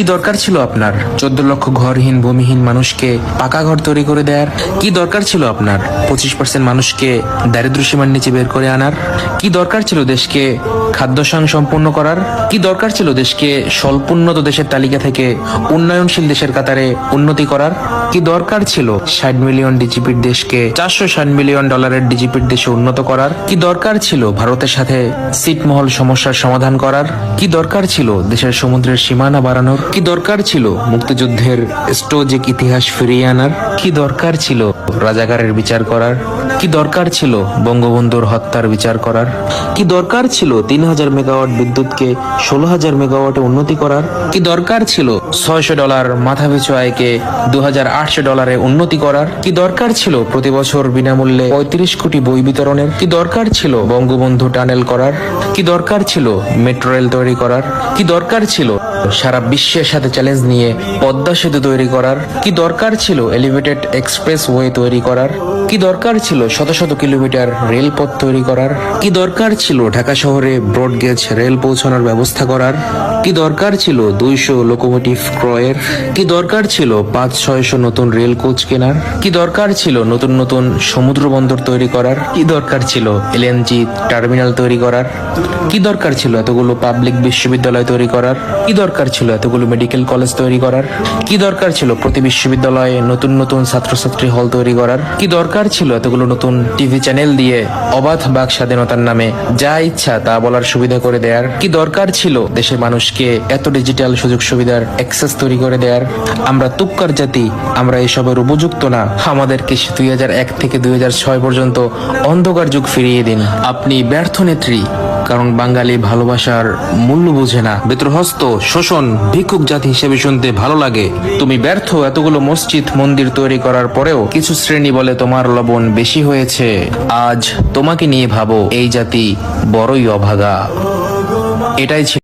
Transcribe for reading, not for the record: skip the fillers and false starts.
কি দরকার ছিল আপনার 14 লক্ষ ঘরহীন ভূমিহীন মানুষকে পাকা ঘর তৈরি করে দেওয়ার? কি দরকার ছিল আপনার 25% মানুষকে দারিদ্র্য সীমার নিচে বের করে আনার? কি দরকার ছিল দেশকে খাদ্যসাং সম্পন্ন করার? কি দরকার ছিল দেশকে স্বল্পোন্নত দেশের তালিকা থেকে উন্নয়নশীল দেশের কাতারে উন্নতি করার? কি দরকার ছিল 60 মিলিয়ন ডিজিপির দেশকে 460 মিলিয়ন ডলারের ডিজিপির দেশে উন্নত করার? কি দরকার ছিল ভারতের সাথে ছিটমহল সমস্যার সমাধান করার? কি দরকার ছিল দেশের সমুদ্রের সীমানা বাড়ানোর? কি দরকার ছিল মুক্তিযুদ্ধের স্টোজিক ইতিহাস ফিরিয়ে আনার? কি দরকার ছিল রাজাকারের বিচার করার? কি দরকার ছিল বঙ্গবন্ধুর হত্যার বিচার করার? কি দরকার ছিল 3000 মেগাওয়াট বিদ্যুৎকে 16,000 মেগাওয়াটে উন্নতি করার? কি দরকার ছিল $600 মাথাপিছু আয়কে 2800 ডলারে উন্নতি করার? কি দরকার ছিল প্রতি বছর বিনামূল্যে 35 কোটি বই বিতরণের? কি দরকার ছিল বঙ্গবন্ধু টানেল করার? কি দরকার ছিল মেট্রো রেল তৈরি করার? কি দরকার ছিল সারা বিশ্বের সাথে চ্যালেঞ্জ নিয়ে পদ্মা সেতু তৈরি করার? কি দরকার ছিল এলিভেটেড এক্সপ্রেস ওয়ে তৈরি করার? কি দরকার ছিল শত শত কিলোমিটার রেলপথ তৈরি করার? কি দরকার ছিল ঢাকা শহরে ব্রডগেজ রেল পৌঁছানোর ব্যবস্থা করার? কি দরকার ছিল 200 লোকোমোটিভ ক্রয়ের? কি দরকার ছিল 500-600 নতুন রেল কোচ কেনার? কি দরকার ছিল নতুন নতুন সমুদ্র বন্দর তৈরি করার? কি দরকার ছিল এলএনজি টার্মিনাল তৈরি করার? কি দরকার ছিল এতগুলো পাবলিক বিশ্ববিদ্যালয় তৈরি করার? কি দরকার ছিল এতগুলো মেডিকেল কলেজ তৈরি করার? কি দরকার ছিল প্রতি বিশ্ববিদ্যালয়ে নতুন নতুন ছাত্রছাত্রী হল তৈরি করার? কি দরকার ছিল এতগুলো নতুন টিভি চ্যানেল দিয়ে অবাধ বাক স্বাধীনতার নামে যা ইচ্ছা তা বলার সুবিধা করে দেয়ার? কি দরকার ছিল দেশের মানুষকে এত ডিজিটাল সুযোগ সুবিধার অ্যাক্সেস তৈরি করে দেয়ার? আমরা তুক্কার জাতি, আমরা এসবের উপযুক্ত না। আমাদেরকে 2001 থেকে 2006 পর্যন্ত অন্ধকার যুগ ফিরিয়ে দিন। আপনি ব্যর্থ নেত্রী, কারণ বাঙালি ভালোবাসার মূল্য বুঝে না। বেত্রহস্ত শোষণ ভিক্ষুক জাতি হিসেবে শুনতে ভালো লাগে। তুমি ব্যর্থ এতগুলো মসজিদ মন্দির তৈরি করার পরেও কিছু শ্রেণী বলে তোমার লবণ বেশি হয়েছে। আজ তোমাকে নিয়ে ভাবো, এই জাতি বড়ই অভাগা। এটাই ছিল